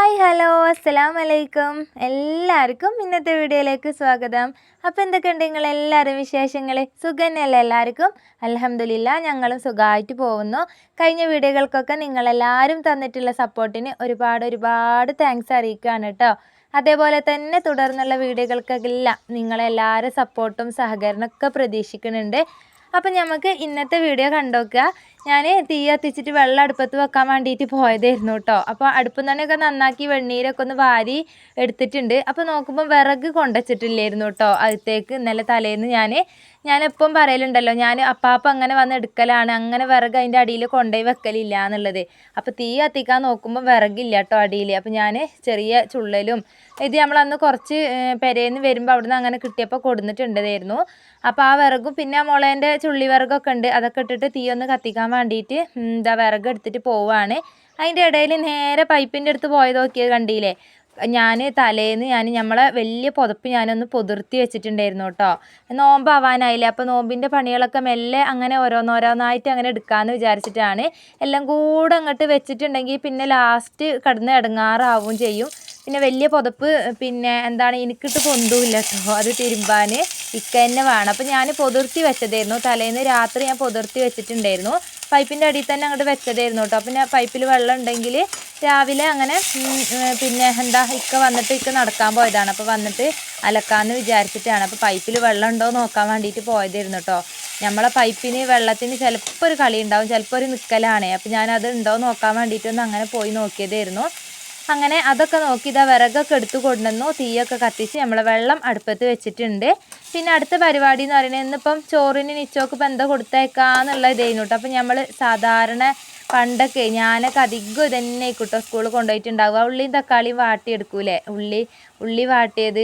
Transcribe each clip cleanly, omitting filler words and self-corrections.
Hi hello അസ്സലാമു അലൈക്കും. എല്ലാവർക്കും ഇന്നത്തെ വീഡിയോയിലേക്ക് സ്വാഗതം. അപ്പോൾ എന്തൊക്കെയുണ്ട് നിങ്ങളെല്ലാവരും വിശേഷങ്ങൾ? സുഖം തന്നെയല്ലേ എല്ലാവർക്കും? അൽഹംദുലില്ലാ ഞങ്ങളും സുഖമായിട്ട് പോകുന്നു. കഴിഞ്ഞ വീഡിയോകൾക്കൊക്കെ നിങ്ങളെല്ലാവരും തന്നിട്ടുള്ള സപ്പോർട്ടിന് ഒരുപാട് താങ്ക്സ് അറിയിക്കുകയാണ് കേട്ടോ. അതേപോലെ തന്നെ തുടർന്നുള്ള വീഡിയോകൾക്കെല്ലാം നിങ്ങളെല്ലാവരും സപ്പോർട്ടും സഹകരണമൊക്കെ പ്രതീക്ഷിക്കുന്നുണ്ട്. അപ്പം നമുക്ക് ഇന്നത്തെ വീഡിയോ കണ്ടോക്കുക. ഞാൻ തീ കത്തിച്ചിട്ട് വെള്ളം അടുപ്പത്ത് വെക്കാൻ വേണ്ടിയിട്ട് പോയതായിരുന്നു കേട്ടോ. അപ്പോൾ അടുപ്പിൽ തന്നെയൊക്കെ നന്നാക്കി വെണ്ണീരൊക്കെ ഒന്ന് വാരി എടുത്തിട്ടുണ്ട്. അപ്പോൾ നോക്കുമ്പോൾ വിറക് കൊണ്ടുവച്ചിട്ടില്ലായിരുന്നു കേട്ടോ അകത്തേക്ക്. ഇന്നലെ തലേന്ന് ഞാനെപ്പം പറയലുണ്ടല്ലോ, ഞാൻ അപ്പാപ്പം അങ്ങനെ വന്ന് എടുക്കലാണ്, അങ്ങനെ വിറക് അതിൻ്റെ അടിയിൽ കൊണ്ടുപോയി വെക്കലില്ല എന്നുള്ളത്. അപ്പോൾ തീ കത്തിക്കാൻ നോക്കുമ്പോൾ വിറകില്ല കേട്ടോ അടിയിൽ. അപ്പോൾ ഞാൻ ചെറിയ ചുള്ളലും ഇത് നമ്മളന്ന് കുറച്ച് പെരേന്ന് വരുമ്പോൾ അവിടുന്ന് അങ്ങനെ കിട്ടിയപ്പോൾ കൊടുന്നിട്ടുണ്ടായിരുന്നു. അപ്പോൾ ആ വിറകും പിന്നെ മുളേൻ്റെ ചുള്ളി വിറകൊക്കെ ഉണ്ട്, അതൊക്കെ ഇട്ടിട്ട് തീ ഒന്ന് കത്തിക്കാൻ വേണ്ടിയിട്ട് വിറക് എടുത്തിട്ട് പോവുകയാണ്. അതിൻ്റെ ഇടയിൽ നേരെ പൈപ്പിൻ്റെ അടുത്ത് പോയത് നോക്കിയത് കണ്ടില്ലേ. തലേന്ന് നമ്മളെ വലിയ പുതപ്പ് ഞാനൊന്ന് പൊതിർത്തി വെച്ചിട്ടുണ്ടായിരുന്നു കേട്ടോ. നോമ്പാവാനായില്ലേ, അപ്പോൾ നോമ്പിൻ്റെ പണികളൊക്കെ മെല്ലെ അങ്ങനെ ഓരോന്നോരോന്നായിട്ട് അങ്ങനെ എടുക്കാമെന്ന് വിചാരിച്ചിട്ടാണ്. എല്ലാം കൂടെ അങ്ങോട്ട് വെച്ചിട്ടുണ്ടെങ്കിൽ പിന്നെ ലാസ്റ്റ് കിടന്ന് ഇടങ്ങാറാവും ചെയ്യും. പിന്നെ വലിയ പുതപ്പ് പിന്നെ എനിക്കിട്ട് പൊന്തൂല്ല കേട്ടോ, അത് തിരുമ്പാൻ ഇക്ക തന്നെ വേണം. അപ്പോൾ ഞാൻ പൊതിർത്തി വെച്ചതായിരുന്നു തലേന്ന് രാത്രി, ഞാൻ പൊതിർത്തി വെച്ചിട്ടുണ്ടായിരുന്നു. പൈപ്പിൻ്റെ അടിയിൽ തന്നെ അങ്ങോട്ട് വെച്ചതായിരുന്നു കേട്ടോ. പിന്നെ പൈപ്പിൽ വെള്ളം ഉണ്ടെങ്കിൽ രാവിലെ അങ്ങനെ പിന്നെ ഇക്ക വന്നിട്ട് ഇക്ക നടക്കാൻ പോയതാണ്. അപ്പോൾ വന്നിട്ട് അലക്കാമെന്ന് വിചാരിച്ചിട്ടാണ്. അപ്പോൾ പൈപ്പിൽ വെള്ളം ഉണ്ടോ നോക്കാൻ വേണ്ടിയിട്ട് പോയതായിരുന്നു കേട്ടോ. നമ്മളെ പൈപ്പിന് വെള്ളത്തിന് ചിലപ്പോൾ ഒരു കളി ഉണ്ടാവും, ചിലപ്പോൾ ഒരു നിൽക്കലാണ്. അപ്പോൾ ഞാനത് ഉണ്ടോ നോക്കാൻ വേണ്ടിയിട്ടൊന്ന് അങ്ങനെ പോയി നോക്കിയതായിരുന്നു. അങ്ങനെ അതൊക്കെ നോക്കി വിറകൊക്കെ എടുത്ത് കൊണ്ടുവന്നു. തീയൊക്കെ കത്തിച്ച് നമ്മളെ വെള്ളം അടുപ്പത്ത് വെച്ചിട്ടുണ്ട്. പിന്നെ അടുത്ത പരിപാടി എന്ന് പറയുന്നത് ഇന്നിപ്പം ചോറിന് നിച്ചോക്ക് ഇപ്പം എന്താ കൊടുത്തേക്കാന്നുള്ള ഇതായിരുന്നു കേട്ടോ. അപ്പം നമ്മൾ സാധാരണ പണ്ടൊക്കെ ഞാനൊക്കെ അധികം ഇതന്നെ ആയിക്കോട്ടോ സ്കൂളിൽ കൊണ്ടുപോയിട്ടുണ്ടാവുക. ഉള്ളിയും തക്കാളിയും വാട്ടിയെടുക്കൂലേ, ഉള്ളി വാട്ടിയത്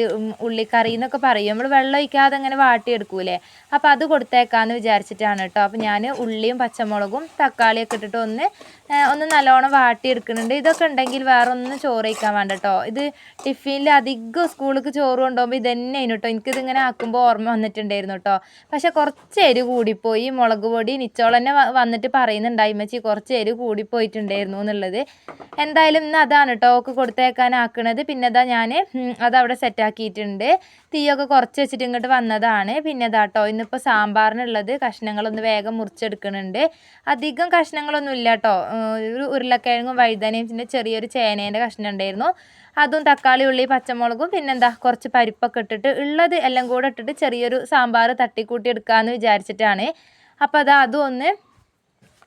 ഉള്ളിക്കറി എന്നൊക്കെ പറയും, നമ്മൾ വെള്ളം ഒഴിക്കാതെ അങ്ങനെ വാട്ടിയെടുക്കൂലേ. അപ്പോൾ അത് കൊടുത്തേക്കാമെന്ന് വിചാരിച്ചിട്ടാണ് കേട്ടോ. അപ്പോൾ ഞാൻ ഉള്ളിയും പച്ചമുളകും തക്കാളിയൊക്കെ ഇട്ടിട്ട് ഒന്ന് നല്ലോണം വാട്ടിയെടുക്കുന്നുണ്ട്. ഇതൊക്കെ ഉണ്ടെങ്കിൽ വേറെ ഒന്നും ചോറ് കഴിക്കാൻ വേണ്ട കേട്ടോ. ഇത് ടിഫിനിൽ അധികം സ്കൂളിലേക്ക് ചോറ് കൊണ്ടുപോകുമ്പോൾ ഇതന്നെയാണ് കേട്ടോ. എനിക്കിതിങ്ങനെ ആക്കുമ്പോൾ ഓർമ്മ വന്നിട്ടുണ്ടായിരുന്നു കേട്ടോ. പക്ഷെ കുറച്ച് എരിവ് കൂടിപ്പോയി, മുളക് പൊടി നിച്ചോൾ തന്നെ വന്നിട്ട് പറയുന്നുണ്ടായി മച്ചി കുറച്ച് എരിവ് കൂടിപ്പോയിട്ടുണ്ടായിരുന്നു എന്നുള്ളത്. എന്തായാലും ഇന്ന് അതാണ് കേട്ടോ ഒക്കെ കൊടുത്തേക്കാനാക്കണത്. പിന്നെ അതവിടെ സെറ്റാക്കിയിട്ടുണ്ട്. തീയൊക്കെ കുറച്ച് വെച്ചിട്ട് ഇങ്ങോട്ട് വന്നതാണ്. പിന്നെ കേട്ടോ ഇന്നിപ്പോൾ സാമ്പാറിനുള്ളത് കഷ്ണങ്ങളൊന്ന് വേഗം മുറിച്ചെടുക്കുന്നുണ്ട്. അധികം കഷ്ണങ്ങളൊന്നും ഇല്ല കേട്ടോ. ഒരു ഉരുളക്കിഴങ്ങും വഴുതനയും പിന്നെ ചെറിയൊരു ചേനേൻ്റെ കഷ്ണം ഉണ്ടായിരുന്നു. അതും തക്കാളി ഉള്ളി പച്ചമുളകും കുറച്ച് പരിപ്പൊക്കെ ഇട്ടിട്ട് ഉള്ളത് എല്ലാം കൂടെ ഇട്ടിട്ട് ചെറിയൊരു സാമ്പാർ തട്ടിക്കൂട്ടി എടുക്കാമെന്ന് വിചാരിച്ചിട്ടാണ്. അപ്പോൾ അതും ഒന്ന്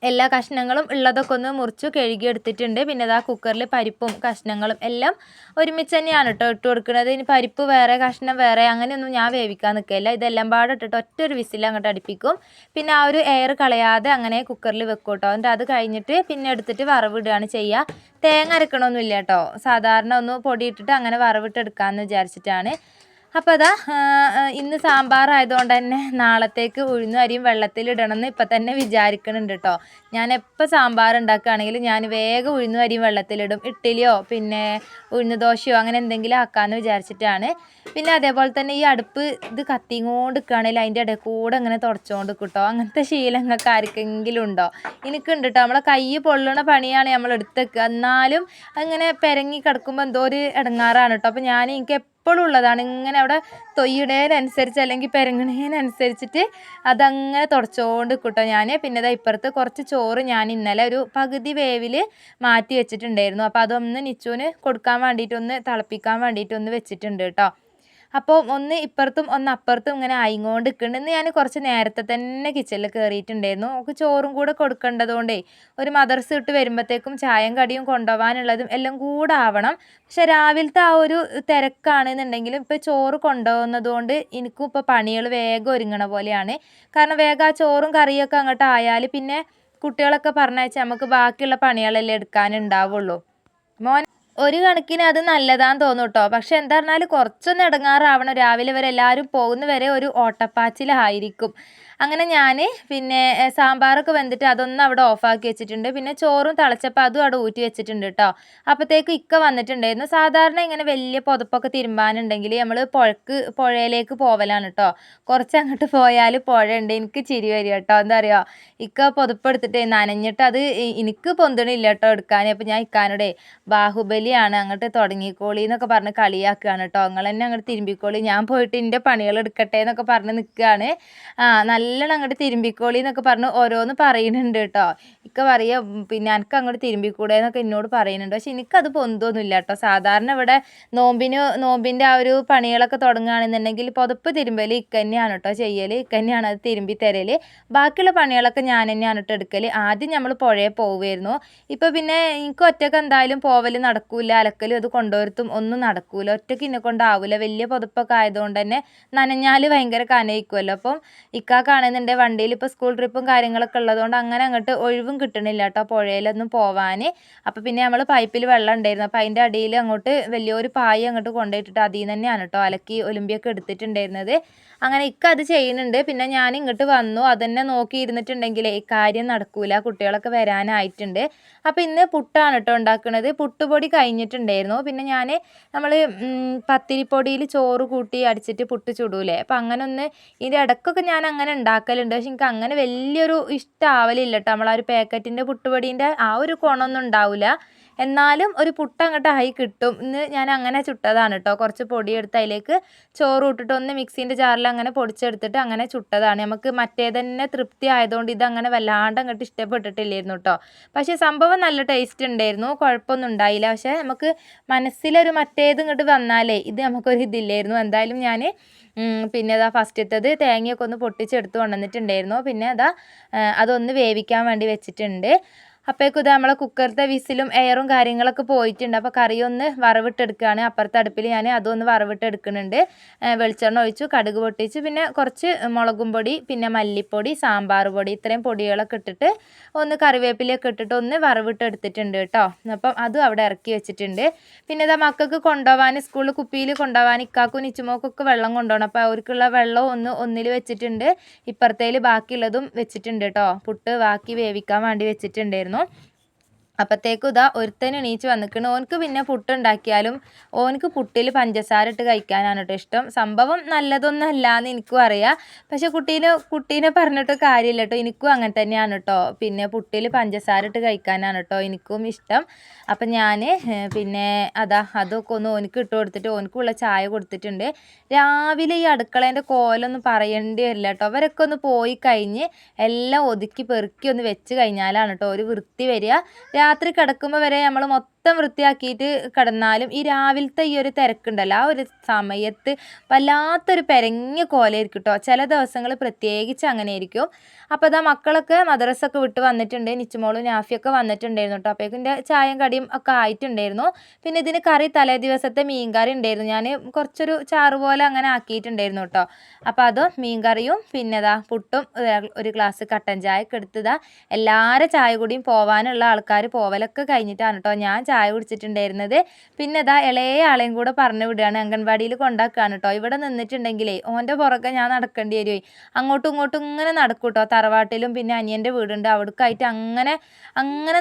എല്ലാ കഷ്ണങ്ങളും ഉള്ളതൊക്കെ ഒന്ന് മുറിച്ച് കഴുകി എടുത്തിട്ടുണ്ട്. പിന്നെ കുക്കറിൽ പരിപ്പും കഷ്ണങ്ങളും എല്ലാം ഒരുമിച്ച് തന്നെയാണ് കേട്ടോ ഇട്ട് കൊടുക്കുന്നത്. ഇനി പരിപ്പ് വേറെ കഷ്ണം വേറെ അങ്ങനെയൊന്നും ഞാൻ വേവിക്കാൻ നിൽക്കില്ല. ഇതെല്ലാം പാടെ ഇട്ടിട്ട് ഒറ്റൊരു വിസിൽ അങ്ങോട്ട് അടുപ്പിക്കും. പിന്നെ ആ ഒരു എയർ കളയാതെ അങ്ങനെ കുക്കറിൽ വെക്കും കേട്ടോ. എന്നിട്ട് അത് കഴിഞ്ഞിട്ട് പിന്നെ എടുത്തിട്ട് വറവിടുകയാണ് ചെയ്യുക. തേങ്ങ അരക്കണമൊന്നുമില്ല കേട്ടോ, സാധാരണ ഒന്ന് പൊടി ഇട്ടിട്ട് അങ്ങനെ വറവിട്ട് എടുക്കാമെന്ന് വിചാരിച്ചിട്ടാണ്. അപ്പോൾ ഇന്ന് സാമ്പാർ ആയതുകൊണ്ട് തന്നെ നാളത്തേക്ക് ഉഴുന്നും അരിയും വെള്ളത്തിലിടണമെന്ന് ഇപ്പം തന്നെ വിചാരിക്കുന്നുണ്ട് കേട്ടോ. ഞാൻ എപ്പോൾ സാമ്പാർ ഉണ്ടാക്കുകയാണെങ്കിലും ഞാൻ വേഗം ഉഴുന്നും അരിയും വെള്ളത്തിലിടും. ഇഡ്ഡലിയോ പിന്നെ ഉഴുന്ന് ദോശയോ അങ്ങനെ എന്തെങ്കിലും ആക്കാമെന്ന് വിചാരിച്ചിട്ടാണ്. പിന്നെ അതേപോലെ തന്നെ ഈ അടുപ്പ് ഇത് കത്തിങ്ങോണ്ട് നിൽക്കുകയാണെങ്കിൽ അതിൻ്റെ ഇടയിൽ കൂടെ ഇങ്ങനെ തുടച്ചുകൊണ്ട് കിട്ടോ. അങ്ങനത്തെ ശീലങ്ങൾക്ക് ആർക്കെങ്കിലും ഉണ്ടോ? എനിക്കുണ്ട് കേട്ടോ. നമ്മളെ കൈ പൊള്ളണ പണിയാണ് നമ്മൾ എടുത്തേക്കുക, എന്നാലും അങ്ങനെ പെരങ്ങി കിടക്കുമ്പോൾ എന്തോ ഒരു ഇടങ്ങാറാണ് കേട്ടോ. അപ്പോൾ എനിക്ക് എപ്പോഴും ഉള്ളതാണ് ഇങ്ങനെ അവിടെ തൊയ്യിടേനനുസരിച്ച് അല്ലെങ്കിൽ പെരങ്ങണേനനുസരിച്ചിട്ട് അതങ്ങനെ തുടച്ചുകൊണ്ട് കിട്ടോ ഞാൻ. പിന്നെ ഇപ്പുറത്ത് കുറച്ച് ചോറ് ഞാൻ ഇന്നലെ ഒരു പകുതി വേവിൽ മാറ്റി വെച്ചിട്ടുണ്ടായിരുന്നു. അപ്പോൾ അതൊന്ന് നിച്ചുവിന് കൊടുക്കാൻ വേണ്ടിയിട്ടൊന്ന് തിളപ്പിക്കാൻ വേണ്ടിയിട്ടൊന്ന് വെച്ചിട്ടുണ്ട് കേട്ടോ. അപ്പോൾ ഒന്ന് ഇപ്പുറത്തും ഒന്ന് അപ്പുറത്തും ഇങ്ങനെ ആയിങ്ങോണ്ട് നിൽക്കുന്നുണ്ട്. ഇന്ന് ഞാൻ കുറച്ച് നേരത്തെ തന്നെ കിച്ചണിൽ കയറിയിട്ടുണ്ടായിരുന്നു. നമുക്ക് ചോറും കൂടെ കൊടുക്കേണ്ടതുകൊണ്ടേ ഒരു മദർസ് ഇട്ട് വരുമ്പോഴത്തേക്കും ചായയും കടിയും കൊണ്ടുപോകാനുള്ളതും എല്ലാം കൂടെ ആവണം. പക്ഷെ രാവിലത്തെ ആ ഒരു തിരക്കാണെന്നുണ്ടെങ്കിലും ഇപ്പോൾ ചോറ് കൊണ്ടുപോകുന്നത് കൊണ്ട് എനിക്കും ഇപ്പോൾ പണികൾ വേഗം ഒരുങ്ങണ പോലെയാണ്. കാരണം വേഗം ആ ചോറും കറിയൊക്കെ അങ്ങോട്ട് ആയാൽ പിന്നെ കുട്ടികളൊക്കെ പറഞ്ഞയച്ചാൽ നമുക്ക് ബാക്കിയുള്ള പണികളല്ലേ എടുക്കാനുണ്ടാവുള്ളൂ. ഒരു കണക്കിന് അത് നല്ലതാന്ന് തോന്നും കേട്ടോ. പക്ഷെ എന്താ പറഞ്ഞാൽ കുറച്ചൊന്ന് ഇടങ്ങാറാവണം. രാവിലെ വരെ എല്ലാവരും പോകുന്ന വരെ ഒരു ഓട്ടപ്പാച്ചിലായിരിക്കും. അങ്ങനെ ഞാൻ പിന്നെ സാമ്പാറൊക്കെ വെന്തിട്ട് അതൊന്നും അവിടെ ഓഫാക്കി വെച്ചിട്ടുണ്ട്. പിന്നെ ചോറും തിളച്ചപ്പോൾ അതും അവിടെ ഊറ്റി വെച്ചിട്ടുണ്ട് കേട്ടോ. അപ്പോഴത്തേക്ക് ഇക്ക വന്നിട്ടുണ്ടായിരുന്നു. സാധാരണ ഇങ്ങനെ വലിയ പുതപ്പൊക്കെ തിരുമ്പാനുണ്ടെങ്കിൽ നമ്മൾ പുഴയിലേക്ക് പോവലാണ് കേട്ടോ. കുറച്ചങ്ങോട്ട് പോയാൽ പുഴയുണ്ട്. എനിക്ക് ചിരി വരും കേട്ടോ. എന്താ പറയുക, ഇക്ക പുതപ്പെടുത്തിട്ട് നനഞ്ഞിട്ട് അത് എനിക്ക് പൊന്തണില്ല കേട്ടോ എടുക്കാൻ. അപ്പോൾ ഞാൻ ഇക്കാനോടെ ബാഹുബലിയാണ് അങ്ങോട്ട് തുടങ്ങിക്കോളി എന്നൊക്കെ പറഞ്ഞ് കളിയാക്കുകയാണ് കേട്ടോ. നിങ്ങൾ തന്നെ അങ്ങോട്ട് തിരുമ്പിക്കോളി, ഞാൻ പോയിട്ട് എൻ്റെ പണികൾ എടുക്കട്ടെ എന്നൊക്കെ പറഞ്ഞ് നിൽക്കുകയാണ്. നല്ലോണം അങ്ങോട്ട് തിരുമ്പിക്കോളി എന്നൊക്കെ പറഞ്ഞ് ഓരോന്ന് പറയുന്നുണ്ട് കേട്ടോ. ഇക്ക പറയുക പിന്നെ എനിക്ക് അങ്ങോട്ട് തിരുമ്പിക്കൂടെ എന്നൊക്കെ എന്നോട് പറയുന്നുണ്ട്. പക്ഷെ എനിക്കത് പൊന്തൊന്നുമില്ല കേട്ടോ. സാധാരണ ഇവിടെ നോമ്പിൻ്റെ ആ ഒരു പണികളൊക്കെ തുടങ്ങുകയാണെന്നുണ്ടെങ്കിൽ പുതപ്പ് തിരുമ്പൽ ഇക്ക തന്നെയാണ് കേട്ടോ ചെയ്യൽ. ഇക്ക തന്നെയാണ് അത് തിരുമ്പി തരൽ. ബാക്കിയുള്ള പണികളൊക്കെ ഞാൻ തന്നെയാണ് കേട്ടോ എടുക്കൽ. ആദ്യം നമ്മൾ പുഴയിൽ പോവുമായിരുന്നു. ഇപ്പോൾ പിന്നെ എനിക്ക് ഒറ്റയ്ക്ക് എന്തായാലും പോവൽ നടക്കൂല. അലക്കലും അത് കൊണ്ടുവരുത്തും ഒന്നും നടക്കൂല. ഒറ്റയ്ക്ക് എന്നെ കൊണ്ടാവില്ല. വലിയ പുതപ്പൊക്കെ ആയതുകൊണ്ട് തന്നെ നനഞ്ഞാൽ ഭയങ്കര കനയിക്കുമല്ലോ. അപ്പം ഇക്കാക്കാണെന്നുണ്ട് വണ്ടിയിൽ ഇപ്പോൾ സ്കൂൾ ട്രിപ്പും കാര്യങ്ങളൊക്കെ ഉള്ളതുകൊണ്ട് അങ്ങനെ അങ്ങോട്ട് ഒഴിവും കിട്ടണില്ല കേട്ടോ പുഴയിലൊന്നും പോവാൻ. അപ്പോൾ പിന്നെ നമ്മൾ പൈപ്പിൽ വെള്ളം ഉണ്ടായിരുന്നു. അപ്പോൾ അതിൻ്റെ അടിയിൽ അങ്ങോട്ട് വലിയൊരു പായ അങ്ങോട്ട് കൊണ്ടുപോയിട്ടിട്ട് അതിൽ നിന്ന് തന്നെയാണ് കേട്ടോ അലക്കി ഒലുമ്പിയൊക്കെ എടുത്തിട്ടുണ്ടായിരുന്നത്. അങ്ങനെ ഇക്ക അത് ചെയ്യുന്നുണ്ട്. പിന്നെ ഞാൻ ഇങ്ങോട്ട് വന്നു. അതന്നെ നോക്കി ഇരുന്നിട്ടുണ്ടെങ്കിലേ ഈ കാര്യം നടക്കൂല. കുട്ടികളൊക്കെ വരാനായിട്ടുണ്ട്. അപ്പോൾ ഇന്ന് പുട്ടാണ് കേട്ടോ ഉണ്ടാക്കുന്നത്. പുട്ടുപൊടി കഴിഞ്ഞിട്ടുണ്ടായിരുന്നു. പിന്നെ നമ്മൾ പത്തിരിപ്പൊടിയിൽ ചോറ് കൂട്ടി അടിച്ചിട്ട് പുട്ട് ചുടൂലേ, അപ്പോൾ അങ്ങനെ ഒന്ന് ഇതിൻ്റെ ഇടയ്ക്കൊക്കെ ഞാൻ അങ്ങനെ ഉണ്ടാക്കലുണ്ട്. പക്ഷെ എനിക്ക് അങ്ങനെ വലിയൊരു ഇഷ്ടമാവലില്ല കേട്ടോ. നമ്മൾ ആ ഒരു പാക്കറ്റിൻ്റെ പുട്ടുപൊടീൻ്റെ ആ ഒരു ഗുണമൊന്നും ഉണ്ടാവില്ല. എന്നാലും ഒരു പുട്ട് അങ്ങോട്ട് ആയി കിട്ടും. ഇന്ന് ഞാൻ അങ്ങനെ ചുട്ടതാണ് കേട്ടോ. കുറച്ച് പൊടിയെടുത്ത് അതിലേക്ക് ചോറ് ഇട്ടിട്ട് ഒന്ന് മിക്സീൻ്റെ ജാറിൽ അങ്ങനെ പൊടിച്ചെടുത്തിട്ട് അങ്ങനെ ചുട്ടതാണ്. നമുക്ക് മറ്റേ തന്നെ തൃപ്തി ആയതുകൊണ്ട് ഇതങ്ങനെ വല്ലാണ്ട് അങ്ങോട്ട് ഇഷ്ടപ്പെട്ടിട്ടില്ലായിരുന്നു കേട്ടോ. പക്ഷേ സംഭവം നല്ല ടേസ്റ്റ് ഉണ്ടായിരുന്നു, കുഴപ്പമൊന്നും ഉണ്ടായില്ല. പക്ഷേ നമുക്ക് മനസ്സിലൊരു മറ്റേത് ഇങ്ങോട്ട് വന്നാലേ ഇത് നമുക്കൊരു ഇതില്ലായിരുന്നു. എന്തായാലും ഞാൻ പിന്നെ അതാ ഫസ്റ്റത്തത് തേങ്ങയൊക്കെ ഒന്ന് പൊട്ടിച്ചെടുത്ത് കൊണ്ടുവന്നിട്ടുണ്ടായിരുന്നു. പിന്നെ അതൊന്ന് വേവിക്കാൻ വേണ്ടി വെച്ചിട്ടുണ്ട്. അപ്പോഴേക്കും ഇത് നമ്മളെ കുക്കറിലത്തെ വിസിലും എയറും കാര്യങ്ങളൊക്കെ പോയിട്ടുണ്ട്. അപ്പോൾ കറി ഒന്ന് വറവിട്ടെടുക്കുകയാണ്. അപ്പുറത്തെ അടുപ്പിൽ ഞാൻ അതൊന്ന് വറവിട്ടെടുക്കുന്നുണ്ട്. വെളിച്ചെണ്ണ ഒഴിച്ചു, കടുക് പൊട്ടിച്ചു, പിന്നെ കുറച്ച് മുളകും പൊടി, പിന്നെ മല്ലിപ്പൊടി, സാമ്പാർ പൊടി, ഇത്രയും പൊടികളൊക്കെ ഇട്ടിട്ട് ഒന്ന് കറിവേപ്പിലയൊക്കെ ഇട്ടിട്ട് ഒന്ന് വറവിട്ടെടുത്തിട്ടുണ്ട് കേട്ടോ. അപ്പം അതും അവിടെ ഇറക്കി വെച്ചിട്ടുണ്ട്. പിന്നെ മക്കൾക്ക് കൊണ്ടുപോകാൻ സ്കൂളിൽ കുപ്പിയിൽ കൊണ്ടുപോകാൻ ഇക്കാക്കും നിച്ചുമോക്കൊക്കെ വെള്ളം കൊണ്ടുപോകണം. അപ്പോൾ അവർക്കുള്ള വെള്ളം ഒന്നിൽ വെച്ചിട്ടുണ്ട്. ഇപ്പുറത്തേൽ ബാക്കിയുള്ളതും വെച്ചിട്ടുണ്ട് കേട്ടോ. പുട്ട് ബാക്കി വേവിക്കാൻ വേണ്ടി വെച്ചിട്ടുണ്ടായിരുന്നു. അപ്പോഴത്തേക്കും ഒരുത്തൻ എണീച്ച് വന്നിക്കണ്. ഓനക്ക് പിന്നെ പുട്ടുണ്ടാക്കിയാലും ഓനക്ക് പുട്ടിൽ പഞ്ചസാര ഇട്ട് കഴിക്കാനാണ് കേട്ടോ ഇഷ്ടം. സംഭവം നല്ലതൊന്നും അല്ലാന്ന് എനിക്കും അറിയാം. പക്ഷെ കുട്ടീനെ പറഞ്ഞിട്ട് കാര്യമില്ല കേട്ടോ. എനിക്കും അങ്ങനെ തന്നെയാണ് കേട്ടോ. പിന്നെ പുട്ടിൽ പഞ്ചസാര ഇട്ട് കഴിക്കാനാണ് കേട്ടോ എനിക്കും ഇഷ്ടം. അപ്പം ഞാൻ പിന്നെ അതൊക്കെ ഒന്ന് ഓനക്ക് ഇട്ട് കൊടുത്തിട്ട് ഓനക്കുള്ള ചായ കൊടുത്തിട്ടുണ്ട്. രാവിലെ ഈ അടുക്കളേൻ്റെ കോലൊന്നും പറയേണ്ടി വരില്ല കേട്ടോ. അവരൊക്കെ ഒന്ന് പോയി കഴിഞ്ഞ് എല്ലാം ഒതുക്കി പെറുക്കി ഒന്ന് വെച്ച് കഴിഞ്ഞാലാണ് കേട്ടോ ഒരു വൃത്തി വരിക. രാത്രി കിടക്കുമ്പോൾ വരെ നമ്മൾ മൊത്തം വൃത്തിയാക്കിയിട്ട് കിടന്നാലും ഈ രാവിലത്തെ ഈ ഒരു തിരക്കുണ്ടല്ലോ, ആ ഒരു സമയത്ത് വല്ലാത്തൊരു പെരങ്ങിയ കോലമായിരിക്കും കേട്ടോ. ചില ദിവസങ്ങൾ പ്രത്യേകിച്ച് അങ്ങനെ ആയിരിക്കും. അപ്പോൾ മക്കളൊക്കെ മദ്രസൊക്കെ വിട്ട് വന്നിട്ടുണ്ട്. നിച്ചുമോളും നാഫിയൊക്കെ വന്നിട്ടുണ്ടായിരുന്നു കേട്ടോ. അപ്പോഴേക്കും എൻ്റെ ചായയും കടിയും ഒക്കെ ആയിട്ടുണ്ടായിരുന്നു. പിന്നെ ഇതിന് കറി തലേ ദിവസത്തെ മീൻ കറി ഉണ്ടായിരുന്നു. ഞാൻ കുറച്ചൊരു ചാറ് പോലെ അങ്ങനെ ആക്കിയിട്ടുണ്ടായിരുന്നു കേട്ടോ. അപ്പോൾ അതും മീൻ കറിയും പിന്നെ പുട്ടും ഒരു ഗ്ലാസ് കട്ടൻ ചായ ഒക്കെ എടുത്തതാ. എല്ലാവരും ചായ കൂടിയും പോകാനുള്ള ആൾക്കാർ പോവലൊക്കെ കഴിഞ്ഞിട്ടാണ് കേട്ടോ ഞാൻ ചായ കുടിച്ചിട്ടുണ്ടായിരുന്നത്. പിന്നെ ഇളയ ആളെയും കൂടെ പറഞ്ഞു വിടുകയാണ്, അംഗൻവാടിയിൽ കൊണ്ടാക്കുകയാണ് കേട്ടോ. ഇവിടെ നിന്നിട്ടുണ്ടെങ്കിലേ ഓൻ്റെ പുറകെ ഞാൻ നടക്കേണ്ടി വരുമേ. അങ്ങോട്ടും ഇങ്ങോട്ടും ഇങ്ങനെ നടക്കും കേട്ടോ. തറവാട്ടിലും പിന്നെ അനിയൻ്റെ വീടുണ്ട്, അവിടേക്കായിട്ട് അങ്ങനെ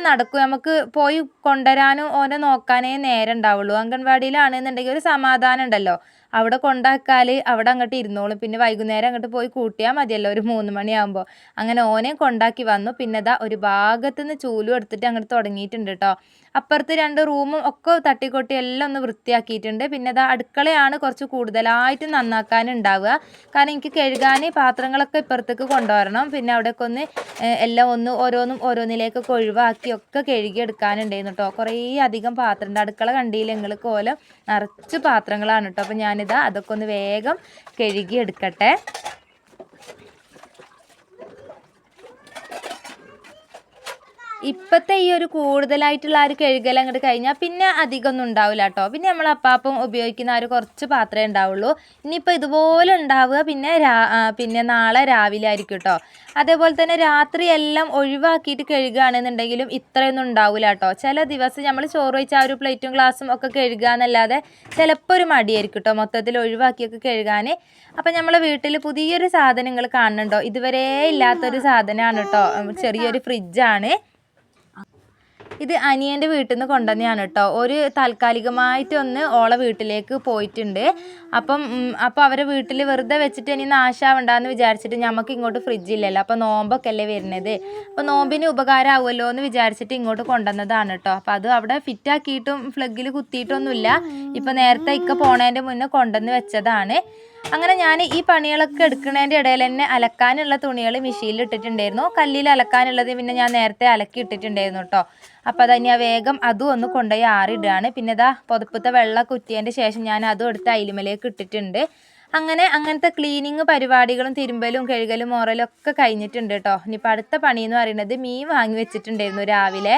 നടക്കും. നമുക്ക് പോയി കൊണ്ടുവരാനും ഓനെ നോക്കാനേ നേരം ഉണ്ടാവുള്ളൂ. അംഗൻവാടിയിലാണെന്നുണ്ടെങ്കിൽ ഒരു സമാധാനം ഉണ്ടല്ലോ. അവിടെ കൊണ്ടാക്കാൽ അവിടെ അങ്ങോട്ട് ഇരുന്നോളും. പിന്നെ വൈകുന്നേരം അങ്ങോട്ട് പോയി കൂട്ടിയാൽ മതിയല്ലോ ഒരു 3 മണിയാകുമ്പോൾ. അങ്ങനെ ഓനെ കൊണ്ടാക്കി വന്നു. പിന്നെ ഒരു ഭാഗത്തുനിന്ന് ചൂലും എടുത്തിട്ട് അങ്ങോട്ട് തുടങ്ങിയിട്ടുണ്ട് കേട്ടോ. അപ്പുറത്ത് 2 റൂമും ഒക്കെ തട്ടിക്കൊട്ടി എല്ലാം ഒന്ന് വൃത്തിയാക്കിയിട്ടുണ്ട്. പിന്നെ അടുക്കളയാണ് കുറച്ച് കൂടുതലായിട്ട് നന്നാക്കാനുണ്ടാവുക. കാരണം എനിക്ക് കഴുകാൻ പാത്രങ്ങളൊക്കെ ഇപ്പുറത്തേക്ക് കൊണ്ടുവരണം. പിന്നെ അവിടെയൊക്കെ ഒന്ന് എല്ലാം ഓരോന്നിലേക്കൊക്കെ ഒഴിവാക്കി ഒക്കെ കഴുകി എടുക്കാനുണ്ടായിരുന്നു കേട്ടോ. കുറേ അധികം പാത്രമുണ്ട്. അടുക്കള കണ്ടില്ല നിങ്ങൾ കോലം നിറച്ച് പാത്രങ്ങളാണ് കേട്ടോ. അപ്പോൾ അതൊക്കെ ഒന്ന് വേഗം കഴുകി എടുക്കട്ടെ. ഇപ്പോഴത്തെ ഈ ഒരു കൂടുതലായിട്ടുള്ള ആ ഒരു കഴുകൽ അങ്ങോട്ട് കഴിഞ്ഞാൽ പിന്നെ അധികമൊന്നും ഉണ്ടാവില്ല കേട്ടോ. പിന്നെ നമ്മൾ അപ്പാപ്പം ഉപയോഗിക്കുന്ന ആ ഒരു കുറച്ച് പാത്രമേ ഉണ്ടാവുള്ളൂ. ഇനിയിപ്പോൾ ഇതുപോലെ ഉണ്ടാവുക പിന്നെ നാളെ രാവിലെ ആയിരിക്കും കേട്ടോ. അതേപോലെ തന്നെ രാത്രി എല്ലാം ഒഴിവാക്കിയിട്ട് കഴുകുകയാണെന്നുണ്ടെങ്കിലും ഇത്രയൊന്നും ഉണ്ടാവില്ല കേട്ടോ. ചില ദിവസം നമ്മൾ ചോറ് വെച്ച ആ ഒരു പ്ലേറ്റും ഗ്ലാസും ഒക്കെ കഴുകുക എന്നല്ലാതെ ചിലപ്പോൾ ഒരു മടിയായിരിക്കും കേട്ടോ മൊത്തത്തിൽ ഒഴിവാക്കിയൊക്കെ കഴുകാൻ. അപ്പം നമ്മളെ വീട്ടിൽ പുതിയൊരു സാധനം നിങ്ങൾ കാണുന്നുണ്ടോ? ഇതുവരെ ഇല്ലാത്തൊരു സാധനമാണ് കേട്ടോ. ചെറിയൊരു ഫ്രിഡ്ജാണ് ഇത്. അനിയൻ്റെ വീട്ടിൽ നിന്ന് കൊണ്ടുവന്നെയാണ് കേട്ടോ. ഒരു താൽക്കാലികമായിട്ട് ഒന്ന് ഓളെ വീട്ടിലേക്ക് പോയിട്ടുണ്ട്. അപ്പോൾ അവരെ വീട്ടിൽ വെറുതെ വെച്ചിട്ട് ഇനി നാശാവണ്ടെന്ന് വിചാരിച്ചിട്ട് നമുക്ക് ഇങ്ങോട്ട് ഫ്രിഡ്ജില്ലല്ലോ. അപ്പോൾ നോമ്പൊക്കെ അല്ലേ വരുന്നത്. അപ്പോൾ നോമ്പിന് ഉപകാരമാവുമല്ലോ എന്ന് വിചാരിച്ചിട്ട് ഇങ്ങോട്ട് കൊണ്ടുവന്നതാണ് കേട്ടോ. അപ്പോൾ അത് അവിടെ ഫിറ്റാക്കിയിട്ടും പ്ലഗിൽ കുത്തിയിട്ടൊന്നുമില്ല. ഇപ്പോൾ നേരത്തെ ഇക്ക പോണതിൻ്റെ മുന്നേ കൊണ്ടുവന്ന് വെച്ചതാണ്. അങ്ങനെ ഞാൻ ഈ പണികളൊക്കെ എടുക്കുന്നതിൻ്റെ ഇടയിൽ തന്നെ അലക്കാനുള്ള തുണികൾ മെഷീനിൽ ഇട്ടിട്ടുണ്ടായിരുന്നു. കല്ലിൽ അലക്കാനുള്ളത് പിന്നെ ഞാൻ നേരത്തെ അലക്കി ഇട്ടിട്ടുണ്ടായിരുന്നു കേട്ടോ. അപ്പോൾ അതന്നെ വേഗം അതും ഒന്ന് കൊണ്ടുപോയി ആറിടുകയാണ്. പിന്നെ ഇതാ പുതപ്പത്തെ വെള്ളം കുറ്റിയതിൻ്റെ ശേഷം ഞാൻ അതും എടുത്ത് അയിലുമലേക്ക് ഇട്ടിട്ടുണ്ട്. അങ്ങനത്തെ ക്ലീനിങ് പരിപാടികളും തിരുമ്പലും കഴുകലും മോറലും ഒക്കെ കഴിഞ്ഞിട്ടുണ്ട് കേട്ടോ. ഇനിയിപ്പോൾ അടുത്ത പണി എന്ന് പറയുന്നത് മീൻ വാങ്ങി വെച്ചിട്ടുണ്ടായിരുന്നു രാവിലെ.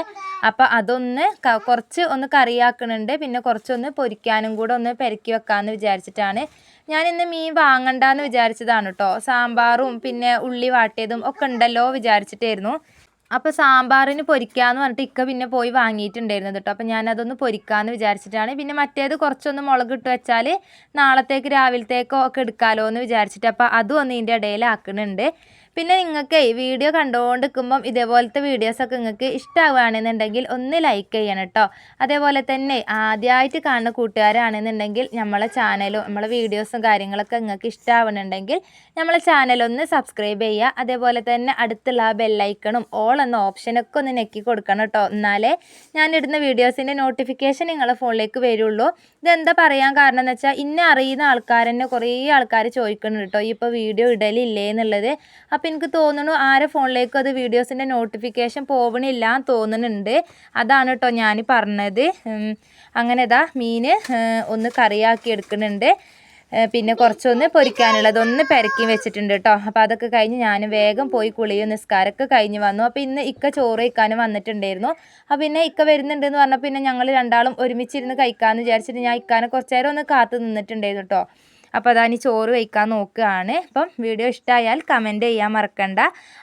അപ്പോൾ അതൊന്ന് കുറച്ച് ഒന്ന് കറിയാക്കുന്നുണ്ട്. പിന്നെ കുറച്ചൊന്ന് പൊരിക്കാനും കൂടെ ഒന്ന് പെരക്കി വെക്കാമെന്ന് വിചാരിച്ചിട്ടാണ്. ഞാനിന്ന് മീൻ വാങ്ങണ്ടെന്ന് വിചാരിച്ചതാണ് കേട്ടോ. സാമ്പാറും പിന്നെ ഉള്ളി വാട്ടിയതും ഒക്കെ ഉണ്ടല്ലോ വിചാരിച്ചിട്ടായിരുന്നു. അപ്പോൾ സാമ്പാറിന് പൊരിക്കാമെന്ന് പറഞ്ഞിട്ട് ഇക്ക പിന്നെ പോയി വാങ്ങിയിട്ടുണ്ടായിരുന്നു കേട്ടോ. അപ്പോൾ ഞാനതൊന്ന് പൊരിക്കാമെന്ന് വിചാരിച്ചിട്ടാണ്. പിന്നെ മറ്റേത് കുറച്ചൊന്ന് മുളകിട്ട് വെച്ചാൽ നാളത്തേക്ക് രാവിലത്തേക്കോ ഒക്കെ എടുക്കാമല്ലോ എന്ന് വിചാരിച്ചിട്ട് അപ്പോൾ അതും ഒന്ന് ഇതിൻ്റെ ഇടയിലാക്കുന്നുണ്ട്. പിന്നെ നിങ്ങൾക്ക് വീഡിയോ കണ്ടുകൊണ്ടിരിക്കുമ്പം ഇതേപോലത്തെ വീഡിയോസൊക്കെ നിങ്ങൾക്ക് ഇഷ്ടമാവുകയാണെന്നുണ്ടെങ്കിൽ ഒന്ന് ലൈക്ക് ചെയ്യണം കേട്ടോ. അതേപോലെ തന്നെ ആദ്യമായിട്ട് കാണുന്ന കൂട്ടുകാരാണെന്നുണ്ടെങ്കിൽ നമ്മളെ ചാനലും നമ്മളെ വീഡിയോസും കാര്യങ്ങളൊക്കെ നിങ്ങൾക്ക് ഇഷ്ടമാവുന്നുണ്ടെങ്കിൽ നമ്മളെ ചാനലൊന്ന് സബ്സ്ക്രൈബ് ചെയ്യുക. അതേപോലെ തന്നെ അടുത്തുള്ള ആ ബെല്ലൈക്കണും ഓൾ എന്ന ഓപ്ഷനൊക്കെ ഒന്ന് ഞെക്കി കൊടുക്കണം കേട്ടോ. എന്നാലേ ഞാനിടുന്ന വീഡിയോസിൻ്റെ നോട്ടിഫിക്കേഷൻ നിങ്ങളുടെ ഫോണിലേക്ക് വരുള്ളൂ. ഇതെന്താ പറയാൻ കാരണം എന്ന് വെച്ചാൽ ഇന്നെ അറിയുന്ന ആൾക്കാർ തന്നെ കുറേ ആൾക്കാർ ചോദിക്കുന്നുണ്ട് കേട്ടോ ഇപ്പോൾ വീഡിയോ ഇടലില്ലേ എന്നുള്ളത്. അപ്പോൾ എനിക്ക് തോന്നുന്നു ആരെ ഫോണിലേക്കും അത് വീഡിയോസിൻ്റെ നോട്ടിഫിക്കേഷൻ പോകണില്ല എന്ന് തോന്നുന്നുണ്ട്. അതാണ് കേട്ടോ ഞാൻ പറഞ്ഞത്. അങ്ങനെ ഇതാ മീൻ ഒന്ന് കറിയാക്കി എടുക്കുന്നുണ്ട്. പിന്നെ കുറച്ചൊന്ന് പൊരിക്കാനുള്ളതൊന്ന് പെരക്കി വെച്ചിട്ടുണ്ട് കേട്ടോ. അപ്പോൾ അതൊക്കെ കഴിഞ്ഞ് ഞാൻ വേഗം പോയി കുളിയും നിസ്കാരമൊക്കെ കഴിഞ്ഞ് വന്നു. അപ്പോൾ ഇന്ന് ഇക്ക ചോറ് കഴിക്കാനും വന്നിട്ടുണ്ടായിരുന്നു. അപ്പോൾ പിന്നെ ഇക്ക വരുന്നുണ്ടെന്ന് പറഞ്ഞാൽ പിന്നെ ഞങ്ങൾ രണ്ടാളും ഒരുമിച്ചിരുന്ന് കഴിക്കാമെന്ന് വിചാരിച്ചിട്ട് ഞാൻ ഇക്കാനെ കുറച്ച് നേരം ഒന്ന് കാത്തു നിന്നിട്ടുണ്ടായിരുന്നു കേട്ടോ. അപ്പോൾ അതാണ് ഈ ചോറ് വയ്ക്കാൻ നോക്കുകയാണ്. അപ്പം വീഡിയോ ഇഷ്ടമായാൽ കമൻറ്റ് ചെയ്യാൻ മറക്കണ്ട.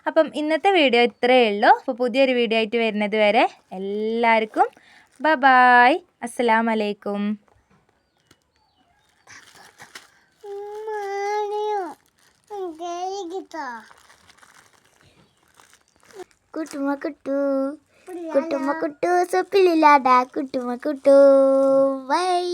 അപ്പം ഇന്നത്തെ വീഡിയോ ഇത്രയേ ഉള്ളൂ. അപ്പോൾ പുതിയൊരു വീഡിയോ ആയിട്ട് വരുന്നത് വരെ എല്ലാവർക്കും ബൈ. അസ്സലാമു അലൈക്കും. കുട്ടുമ കുട്ടു സൊപ്പിലില്ലാടാ കുട്ടുമ കുട്ടു ബൈ.